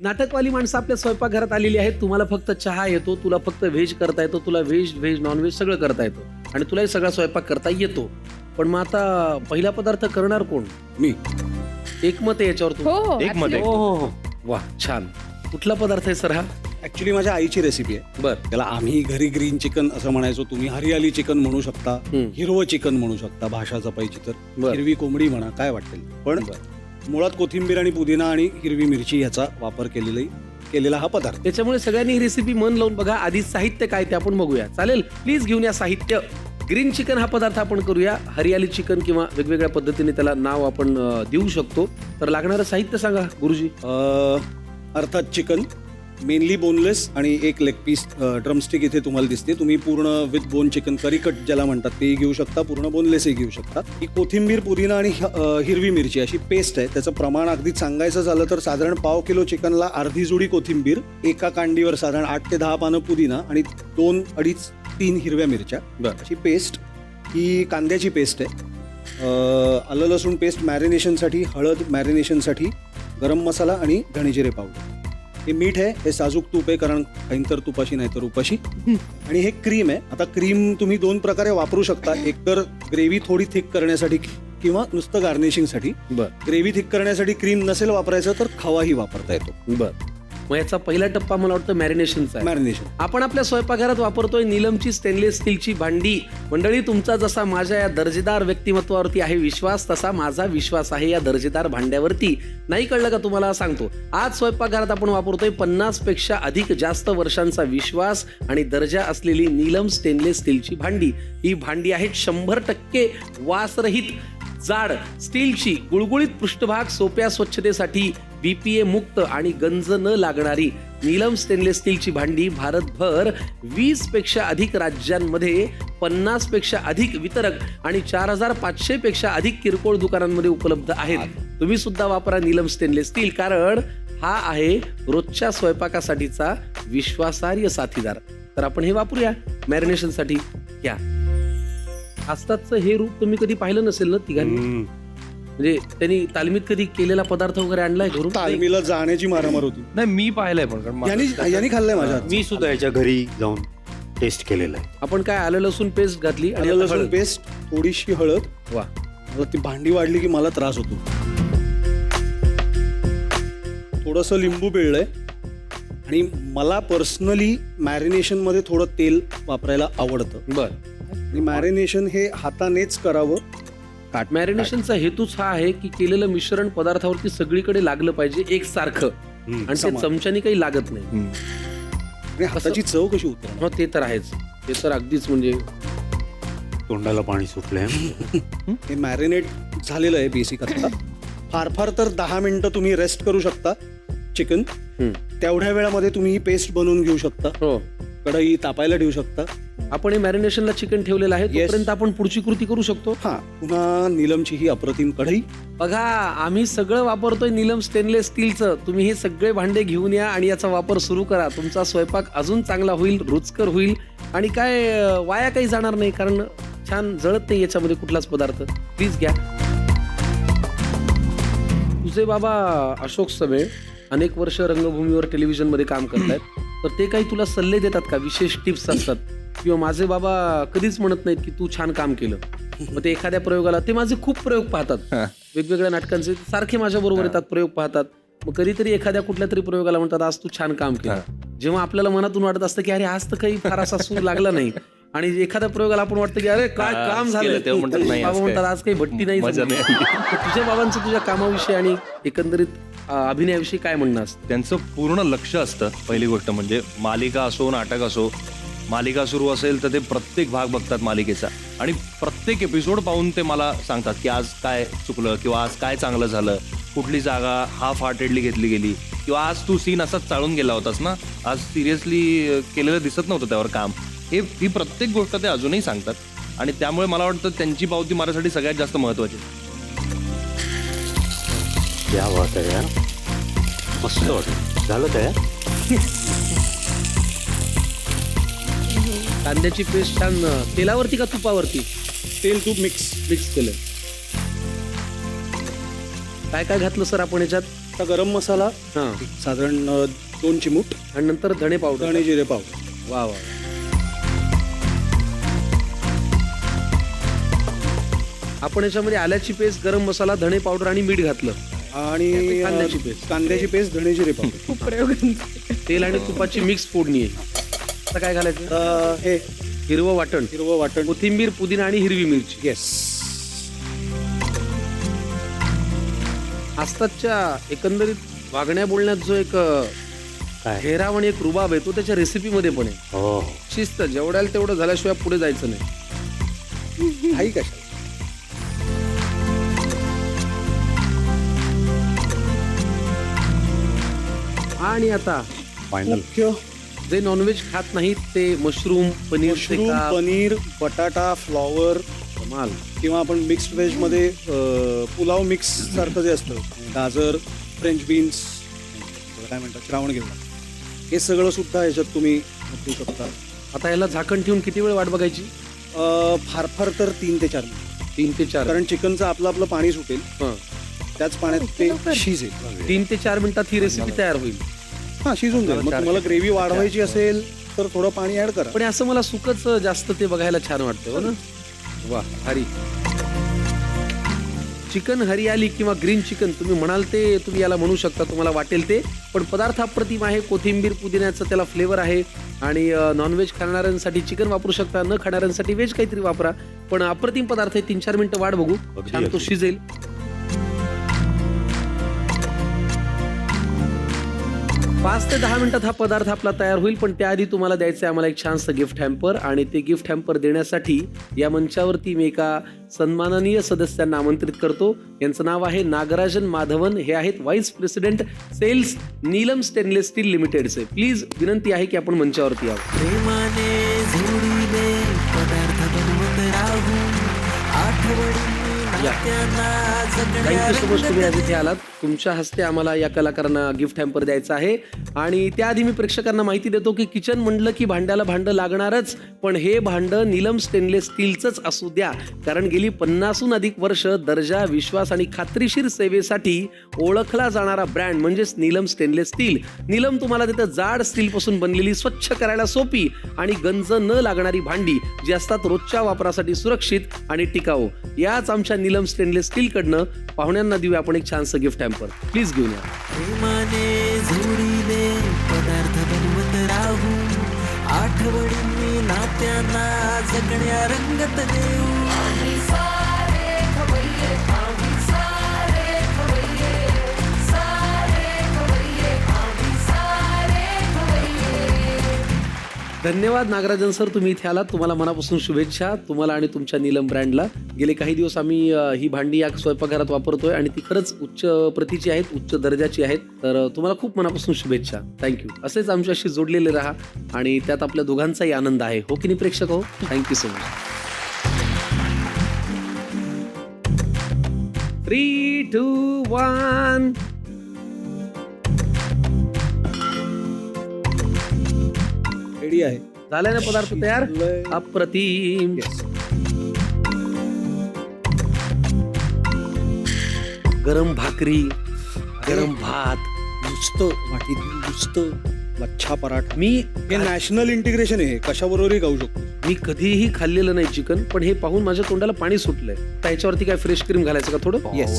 नाटकवाली माणसं आपल्या स्वयंपाकघरात आलेली आहेत. तुम्हाला फक्त चहा येतो, तुला फक्त व्हेज करता येतो, तुला व्हेज नॉनव्हेज सगळं करता येतो आणि तुलाही सगळा स्वयंपाक करता येतो. पण मग आता पहिला पदार्थ करणार कोण? मी. एकमत आहे याच्यावर हो तुम्ही? हो एक मध्ये. absolutely. हो. वा छान. कुठला पदार्थ आहे सर हा? ऍक्च्युली माझ्या आईची रेसिपी आहे. बर. त्याला आम्ही घरी ग्रीन चिकन असं म्हणायचो, तुम्ही हरियाली चिकन म्हणू शकता, हिरवं चिकन म्हणू शकता भाषा जपायची तर, बर. हिरवी कोंबडी म्हणा, काय वाटेल. पण मुळात कोथिंबीर आणि पुदिना आणि हिरवी मिरची याचा वापर केलेला हा पदार्थ. त्याच्यामुळे सगळ्यांनी ही रेसिपी मन लावून बघा. आधी साहित्य काय ते आपण बघूया. चालेल? प्लीज घेऊन या साहित्य. ग्रीन चिकन हा पदार्थ आपण करूया. हरियाली चिकन किंवा वेगवेगळ्या पद्धतीने त्याला नाव आपण देऊ शकतो. तर लागणारं साहित्य सांगा गुरुजी. अर्थात चिकन मेनली बोनलेस आणि एक लेग पीस ड्रमस्टिक इथे तुम्हाला दिसते. तुम्ही पूर्ण with bone chicken curry cut ज्याला म्हणतात तेही घेऊ शकता, पूर्ण बोनलेसही घेऊ शकता. ही कोथिंबीर, पुदिना आणि हिरवी मिरची अशी पेस्ट आहे. त्याचं प्रमाण अगदी सांगायचं झालं तर साधारण 1/2 किलो चिकनला अर्धी जुडी कोथिंबीर, एका कांडीवर साधारण 8 ते 10 पानं पुदिना आणि 2, 2.5, 3 हिरव्या मिरच्या अशी पेस्ट. ही कांद्याची पेस्ट आहे. आलं लसूण पेस्ट मॅरिनेशनसाठी, हळद मॅरिनेशनसाठी, गरम मसाला आणि धणे जिरे पावडर. हे मीठ आहे, हे साजूक तूप आहे कारण काहींतर तुपाशी नाही तर उपाशी. आणि हे क्रीम आहे. आता क्रीम तुम्ही 2 प्रकारे वापरू शकता. एकतर ग्रेव्ही थोडी थिक करण्यासाठी किंवा नुसतं गार्निशिंगसाठी. ग्रेव्ही थिक करण्यासाठी क्रीम नसेल वापरायचं तर खवाही वापरता येतो. बर. मग याचा पहिला टप्पा मला वाटतं मॅरिनेशनचा आहे. मॅरिनेशन. आपण आपल्या स्वयंपाकघरात वापरतोय नीलमची स्टेनलेस स्टीलची भांडी. मंडळी, तुमचा जसा माझ्या या दर्जेदार व्यक्तिमत्वावरती आहे विश्वास, तसा माझा विश्वास आहे या दर्जेदार भांड्यावरती. नाही कळलं का तुम्हाला? सांगतो. आज स्वयंपाकघरात आपण वापरतोय 50 पेक्षा अधिक जास्त वर्षांचा विश्वास आणि दर्जा असलेली नीलम स्टेनलेस स्टीलची भांडी. ही भांडी आहेत 100% वासरहित, जाड स्टीलची, गुळगुळीत पृष्ठभाग, सोप्या स्वच्छतेसाठी, BPA मुक्त आणि गंज न लागणारी नीलम स्टेनलेस स्टीलची भांडी भारतभर 20 पेक्षा अधिक राज्यांमध्ये, 50 पेक्षा अधिक वितरक आणि 4500 पेक्षा अधिक किरकोळ दुकानांमध्ये उपलब्ध आहेत. तुम्ही सुद्धा वापरा नीलम स्टेनलेस स्टील, कारण हा आहे रोजच्या स्वयंपाकासाठीचा विश्वासार्ह साथीदार. तर आपण हे वापरूया मॅरिनेशनसाठी. घ्या. आस्ताचं हे रूप तुम्ही कधी पाहिलं नसेल ना तिघांनी? म्हणजे त्यांनी तालमीत कधी केलेला पदार्थ वगैरे आणलाय घरून? तालमीला जाण्याची मारामार होती. नाही, मी पाहिलंय पण कारण यांनी खाल्लंय माझ्या. मी सुद्धा याच्या घरी जाऊन टेस्ट केलेलं आहे. आपण काय आलं लसूण पेस्ट घातली आणि आलं आता लसूण हळद. पेस्ट, थोडीशी हळद. वा. मला ती भांडी वाढली की मला त्रास होतो. थोडंसं लिंबू पिळलंय आणि मला पर्सनली मॅरिनेशन मध्ये थोडं तेल वापरायला आवडतं. बर. आणि मॅरिनेशन हे हातानेच करावं. मॅरिनेशनचा हेतूच हा आहे की केलेलं मिश्रण पदार्थावरती सगळीकडे लागलं पाहिजे एकसारखं, आणि ते समान. चमच्याने काही लागत नाही. आणि हाताची चव कशी उतरणार? हो, ते तर आहेच. ते तर अगदीच म्हणजे तोंडाला पाणी सुटलंय. हे मॅरिनेट झालेलं आहे बेसिक. आता फार तर 10 मिनिटं तुम्ही रेस्ट करू शकता चिकन. तेवढ्या वेळामध्ये तुम्ही ही पेस्ट बनवून घेऊ शकता. हो, कढई तापायला ठेवू शकता. आपण हे मॅरिनेशनला चिकन ठेवलेलं आहे. Yes. तोपर्यंत आपण पुढची कृती करू शकतो. हा, पुन्हा नीलमची ही अप्रतिम कढई. बघा, आम्ही सगळं वापरतोय नीलम स्टेनलेस स्टीलचं. तुम्ही हे सगळे भांडे घेऊन या आणि याचा वापर सुरू करा. तुमचा स्वयंपाक अजून चांगला होईल, रुचकर होईल आणि काय वाया काही जाणार नाही, कारण छान जळत नाही याच्यामध्ये कुठलाच पदार्थ. प्लीज घ्या. तुझे बाबा अशोक समेळ अनेक वर्ष रंगभूमीवर टेलिव्हिजनमध्ये काम करतायत, तर ते काही तुला सल्ले देतात का? विशेष टिप्स असतात? किंवा माझे बाबा कधीच म्हणत नाहीत की तू छान काम केलं. मग ते एखाद्या प्रयोगाला, ते माझे खूप प्रयोग पाहतात वेगवेगळ्या नाटकांचे, सारखे माझ्या बरोबर येतात, प्रयोग पाहतात. मग कधीतरी एखाद्या कुठल्या तरी प्रयोगाला म्हणतात आज तू छान काम केलं. जेव्हा आपल्याला मनातून वाटत असतं की अरे आज तर काही फार असा सूर लागला नाही, आणि एखाद्या प्रयोगाला आपण वाटतं की अरे काय काम झालं, बाबा म्हणतात आज काही भट्टी नाही झाली. तुझ्या बाबांचं तुझ्या कामाविषयी आणि एकंदरीत अभिनयाविषयी काय म्हणणं असतं? त्यांचं पूर्ण लक्ष असतं. पहिली गोष्ट म्हणजे मालिका असो, नाटक असो, मालिका सुरू असेल तर ते प्रत्येक भाग बघतात मालिकेचा आणि प्रत्येक एपिसोड पाहून ते मला सांगतात की आज काय चुकलं किंवा आज काय चांगलं झालं, कुठली जागा हाफ हार्टेडली घेतली गेली, किंवा आज तू सीन असाच चाळून गेला होतास ना, आज सिरियसली केलेलं दिसत नव्हतं त्यावर काम. ही प्रत्येक गोष्ट ते अजूनही सांगतात आणि त्यामुळे मला वाटतं त्यांची पावती माझ्यासाठी सगळ्यात जास्त महत्वाची. क्या बात आहे यार, मस्त वाटलं. झालं तयार. कांद्याची पेस्ट छान तेलावरती का तुपावरती? तेल तूप मिक्स केलं. काय काय घातलं सर आपण याच्यात? आता गरम मसाला हां साधारण 2 चिमूट, आणि नंतर धणे पावडर. धणे जिरे पावडर. वा वा. आपण याच्यामध्ये आल्याची पेस्ट, गरम मसाला, धणे पावडर आणि मीठ घातलं. आणि कांद्याची पेस्ट. कांद्याची पेस्ट, धणे जिरे पावडर. खूप प्रयोग. तेल आणि तुपाची मिक्स फोडणी आहे. आता काय घालायचं? आता हे हिरवं वाटण, हिरवं वाटण. कोथिंबीर, पुदिना आणि हिरवी मिरची. येस. आस्तादच्या एकंदरीत वागण्या बोलण्यात जो एक काय ठेराव आणि एक रुबाब आहे तो त्याच्या रेसिपीमध्ये पण आहे. हो शिस्त, जेवढ्याला तेवढं झाल्याशिवाय पुढे जायचं नाही. हाई कशा. आणि आता फायनल. मुख्य जे नॉनव्हेज खात नाहीत ते मशरूम, पनीर, मशरूम, पनीर, बटाटा, फ्लॉवर कमाल. किंवा आपण मिक्स्ड व्हेज मध्ये पुलाव मिक्स सारखं जे असतं, गाजर, फ्रेंच बीन्स, काय म्हणतात, श्रावण घेऊन, हे सगळं सुद्धा याच्यात तुम्ही घालू शकता. आता याला झाकण ठेवून किती वेळ वाट बघायची? फार फार तर 3 ते 4 मिनिट. 3 ते 4. कारण चिकनचं आपलं पाणी सुटेल, त्याच पाण्यात ते शिजेल. 3 ते 4 मिनिटात ही रेसिपी तयार होईल. हा, शिजून जाईल. मग तुम्हाला ग्रेव्ही वाढवायची असेल तर थोडं पाणी ऍड करा. पण असं मला सुकच जास्त ते बघायला छान वाटतं. हो ना? वा, हरी चिकन हरियाली किंवा ग्रीन चिकन तुम्ही म्हणाल ते तुम्ही याला म्हणू शकता, तुम्हाला वाटेल ते. पण पदार्थ अप्रतिम आहे. कोथिंबीर, पुदिन्याचं त्याला फ्लेवर आहे. आणि नॉनव्हेज खाणाऱ्यांसाठी चिकन वापरू शकता, न खाणाऱ्यांसाठी व्हेज काहीतरी वापरा. पण अप्रतिम पदार्थ आहे. 3-4 मिनिटं वाट बघू, छान तो शिजेल. 5 ते 10 मिनिटात हा पदार्थ आपला तयार होईल. पण त्याआधी तुम्हाला द्यायचं आहे आम्हाला एक छानसं गिफ्ट हॅम्पर. आणि ते गिफ्ट हॅम्पर देण्यासाठी या मंचावरती मी एका सन्माननीय सदस्यांना आमंत्रित करतो. यांचं नाव आहे नागराजन माधवन. हे आहेत vice president sales Neelam stainless steel लिमिटेडचे. प्लीज विनंती आहे की आपण मंचावरती यावं. प्रेमाने जोडीले पदार्थ बनवत राहू आठवणी थँक्यू सो मच तुम्ही आज इथे आलात. तुमच्या हस्ते आम्हाला या कलाकारांना गिफ्ट हॅम्पर द्यायचं आहे. आणि त्याआधी मी प्रेक्षकांना माहिती देतो की किचन म्हणलं की भांड्याला भांडं लागणारच. पण हे भांडं नीलम स्टेनलेस स्टीलचंच असू द्या, कारण गेली 50हून अधिक वर्ष दर्जा, विश्वास आणि खात्रीशीर सेवेसाठी ओळखला जाणारा ब्रँड म्हणजेच नीलम स्टेनलेस स्टील. नीलम तुम्हाला देतं जाड स्टीलपासून बनलेली, स्वच्छ करायला सोपी आणि गंज न लागणारी भांडी, जी असतात रोजच्या वापरासाठी सुरक्षित आणि टिकाऊ. याच आमच्या नीलम स्टेनलेस स्टील कडनं पाहुण्यांना देऊया आपण एक छानसं गिफ्ट हॅम्पर. प्लीज घेऊन या. प्रेमाने जोडीले पदार्थ बनवत राहू आठवणी नात्यांना जगण्या रंगत देऊ. धन्यवाद नागराजन सर, तुम्ही इथे आलात. तुम्हाला मनापासून शुभेच्छा, तुम्हाला आणि तुमच्या नीलम ब्रँडला. गेले काही दिवस आम्ही ही भांडी या स्वयंपाकघरात वापरतोय आणि ती खरंच उच्च प्रतीची आहेत, उच्च दर्जाची आहेत. तर तुम्हाला खूप मनापासून शुभेच्छा. थँक्यू. असेच आमच्याशी जोडलेले राहा आणि त्यात आपल्या दोघांचाही आनंद आहे. हो की नाही प्रेक्षक? हो, थँक्यू सो मच. 3, 2, 1. रेडी आहे. झालाय ना पदार्थ तयार? अप्रतिम. गरम भाकरी, गरम भात, नुसतं वाटीत नुसतं लच्छा पराठा. मी हे नॅशनल इंटिग्रेशन आहे. कशाबरोबरही खाऊ शकतो. मी कधीही खाल्लेलं नाही चिकन, पण हे पाहून माझ्या तोंडाला पाणी सुटलंय. त्याच्यावरती काय फ्रेश क्रीम घालायचं का थोडं? येस.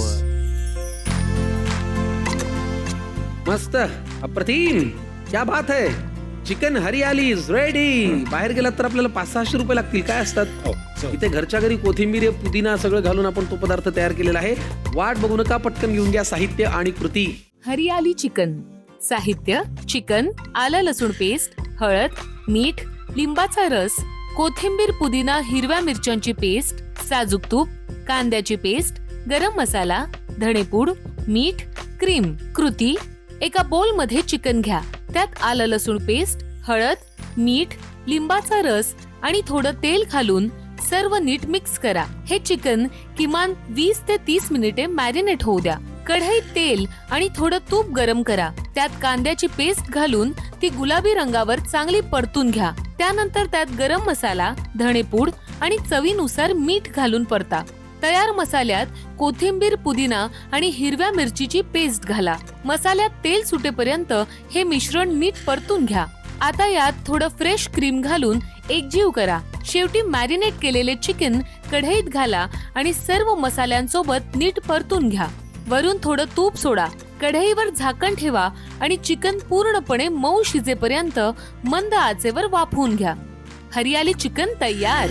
मस्त, अप्रतिम, क्या बात है. चिकन हरियाली इज रेडी. बाहेर गेलात तर आपल्याला 500-600 रुपये लागतील. काय असतात हो, इथे घरच्या घरी कोथिंबीर, पुदिना सगळं घालून आपण तो पदार्थ तयार केलेला आहे. वाट बघू नका, पटकन घेऊन घ्या साहित्य आणि कृती. हरियाली चिकन. साहित्य: चिकन, आलं लसूण पेस्ट, हळद, मीठ, लिंबाचा रस, कोथिंबीर, पुदिना, हिरव्या मिरच्यांची पेस्ट, साजूक तूप, कांद्याची पेस्ट, गरम मसाला, धणेपूड, मीठ, क्रीम. कृती: एका बोल मध्ये चिकन घ्या. त्यात आलं लसूण पेस्ट, हळद, मीठ, लिंबाचा रस आणि थोडं तेल घालून सर्व नीट मिक्स करा. हे चिकन किमान 20 ते 30 मिनिटे मॅरिनेट होऊ द्या. कढईत तेल आणि थोडं तूप गरम करा. त्यात कांद्याची पेस्ट घालून ती गुलाबी रंगावर चांगली परतून घ्या. त्यानंतर त्यात गरम मसाला, धणेपूड आणि चवीनुसार मीठ घालून परता. तयार मसाल्यात कोथिंबीर, पुदिना आणि हिरव्या मिरचीची पेस्ट घाला. मसाल्यात तेल सुटेपर्यंत हे मिश्रण नीट परतून घ्या. आता यात थोडं फ्रेश क्रीम घालून एकजीव करा. शेवटी मॅरिनेट केलेले चिकन कढईत घाला आणि सर्व मसाल्यांसोबत नीट परतून घ्या. वरून थोडं तूप सोडा. कढईवर झाकण ठेवा आणि चिकन पूर्णपणे मऊ शिजेपर्यंत मंद आचेवर वाफवून घ्या. हरियाली चिकन तयार.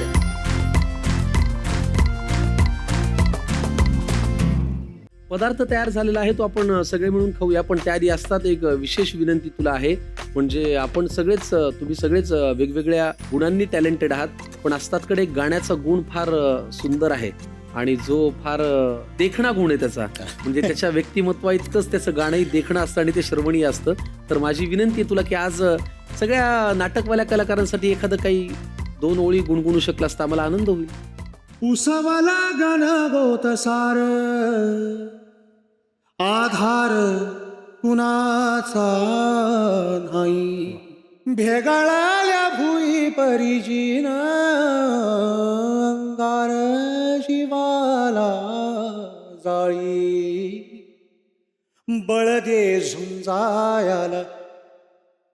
पदार्थ तयार झालेला आहे तो आपण सगळे मिळून खाऊया. पण त्याआधी असतात एक विशेष विनंती तुला आहे. म्हणजे आपण सगळेच तुम्ही सगळेच वेगवेगळ्या गुणांनी टॅलेंटेड आहात, पण असतातकडे गाण्याचा गुण फार सुंदर आहे आणि जो फार देखणा गुण आहे त्याचा. म्हणजे त्याच्या व्यक्तिमत्वा इतकंच त्याचं गाणंही देखणं असतं आणि ते श्रवणीय असतं. तर माझी विनंती आहे तुला की आज सगळ्या नाटकवाल्या कलाकारांसाठी एखादं काही 2 ओळी गुणगुणू शकला असता आम्हाला आनंद होईल. उसवाला गाणं गोत सार, आधार कुणाचा नाही, भेगाळाल्या भुई परिजीन अंगार शिवाला जाळी, बळ दे झुंजायाला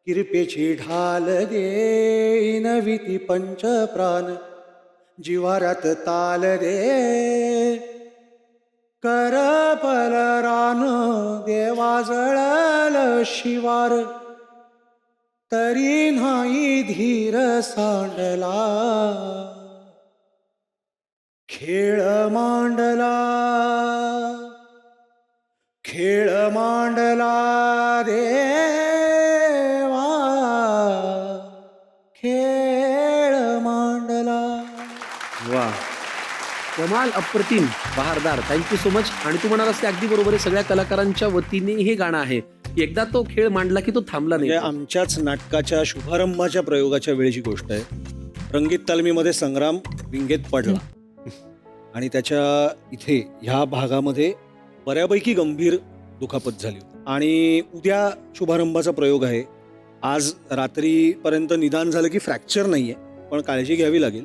किरपेची ढाल दे, नविती पंचप्राण जिवारात ताल दे, कर पलरान देवा जळल शिवार, तरी नाही धीर सांडला, खेळ मांडला, खेळ मांडला देवा, खेळ मांडला. वा, कमाल, अप्रतिम, बहारदार. Thank you so much. आणि तू म्हणालास ते अगदी बरोबर आहे. सगळ्या कलाकारांच्या वतीने हे गाणं आहे. एकदा तो खेळ मांडला की तो थांबला नाही. आमच्याच नाटकाच्या शुभारंभाच्या प्रयोगाच्या वेळेची गोष्ट आहे. रंगीत तालमीमध्ये संग्राम विंगेत पडला आणि त्याच्या इथे ह्या भागामध्ये बऱ्यापैकी गंभीर दुखापत झाली आणि उद्या शुभारंभाचा प्रयोग आहे. आज रात्रीपर्यंत निदान झालं की फ्रॅक्चर नाहीये, पण काळजी घ्यावी लागेल.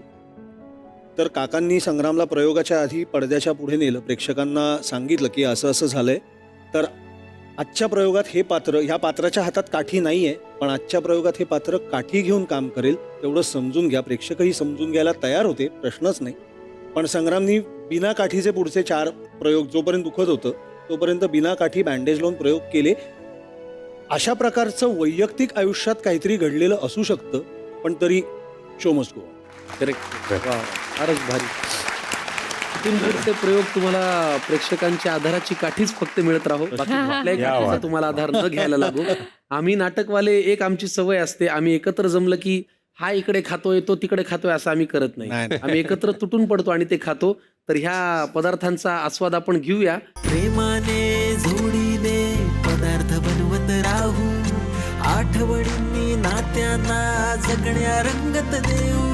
तर काकांनी संग्रामला प्रयोगाच्या आधी पडद्याच्या पुढे नेलं, प्रेक्षकांना सांगितलं की असं असं झालंय. तर आजच्या प्रयोगात हे पात्र, ह्या पात्राच्या हातात काठी नाहीये, पण आजच्या प्रयोगात हे पात्र काठी घेऊन काम करेल तेवढं समजून घ्या. प्रेक्षकही समजून घ्यायला तयार होते, प्रश्नच नाही. पण संग्रामनी बिना काठीचे पुढचे 4 प्रयोग, जोपर्यंत दुखत होतं तोपर्यंत बिना काठी बँडेज लावून प्रयोग केले. अशा प्रकारचं वैयक्तिक आयुष्यात काहीतरी घडलेलं असू शकतं, पण तरी शो मस्ट गो. करेक्ट. फारच भारी. इथून पुढचे प्रयोग तुम्हाला प्रेक्षकांच्या आधाराची काठीच फक्त मिळत राहो, बाकी कुठल्याही काठीचा तुम्हाला आधार न घ्यायला लागू. आम्ही नाटकवाले एक आमची सवय असते, आम्ही एकत्र जमलं की हा इकडे खातोय तो तिकडे खातोय असं आम्ही करत नाही. आम्ही एकत्र तुटून पडतो आणि ते खातो. तर ह्या पदार्थांचा आस्वाद आपण घेऊया. प्रेमाने जोडीले पदार्थ बनवत राहू, आठवणींनी नात्यांना जगण्या रंगत देऊ.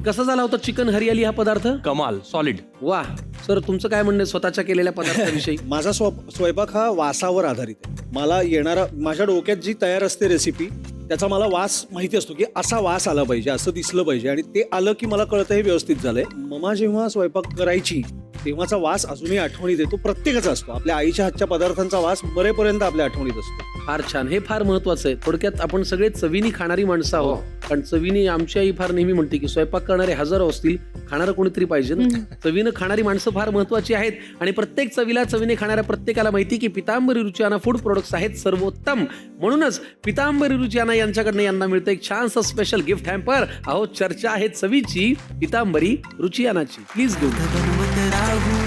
कसा झाला होता चिकन हरियाली हा पदार्थ? कमाल, सॉलिड. वा सर, तुमचं काय म्हणणं आहे स्वतःच्या केलेल्या पदार्थाविषयी? माझा स्वयंपाक हा वासावर आधारित आहे. मला येणारा, माझ्या डोक्यात जी तयार असते रेसिपी, त्याचा मला वास माहिती असतो की असा वास आला पाहिजे, असं दिसलं पाहिजे, आणि ते आलं की मला कळतं हे व्यवस्थित झालंय. ममा जेव्हा स्वयंपाक करायची तेव्हाचा वास अजूनही आठवणीत येतो. प्रत्येकाचा असतो. आपल्या आईच्या हातच्या पदार्थांचा वास मरेपर्यंत आपल्या आठवणीत असतो. फार छान. हे फार महत्वाचं आहे. थोडक्यात आपण सगळे चवीनी खाणारी माणसं आहोत. कारण चवीनी, आमची आई फार नेहमी म्हणते की स्वयंपाक करणारे हजारो असतील, खाणारं कोणीतरी पाहिजे ना. चवीनं खाणारी माणसं फार महत्वाची आहेत. आणि प्रत्येक चवीने खाणाऱ्या प्रत्येकाला माहिती की पितांबरी रुचियाना फूड प्रोडक्ट्स आहेत सर्वोत्तम. म्हणूनच पितांबरी रुचियाना यांच्याकडनं यांना मिळतं एक छानसं स्पेशल गिफ्ट हॅम्पर. अहो, चर्चा आहे चवीची पितांबरी रुचियानाची. प्लीज घेऊ. बनवत राहू,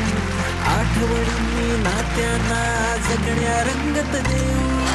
आठवणींनी नात्यांना जगण्या रंगत देऊ.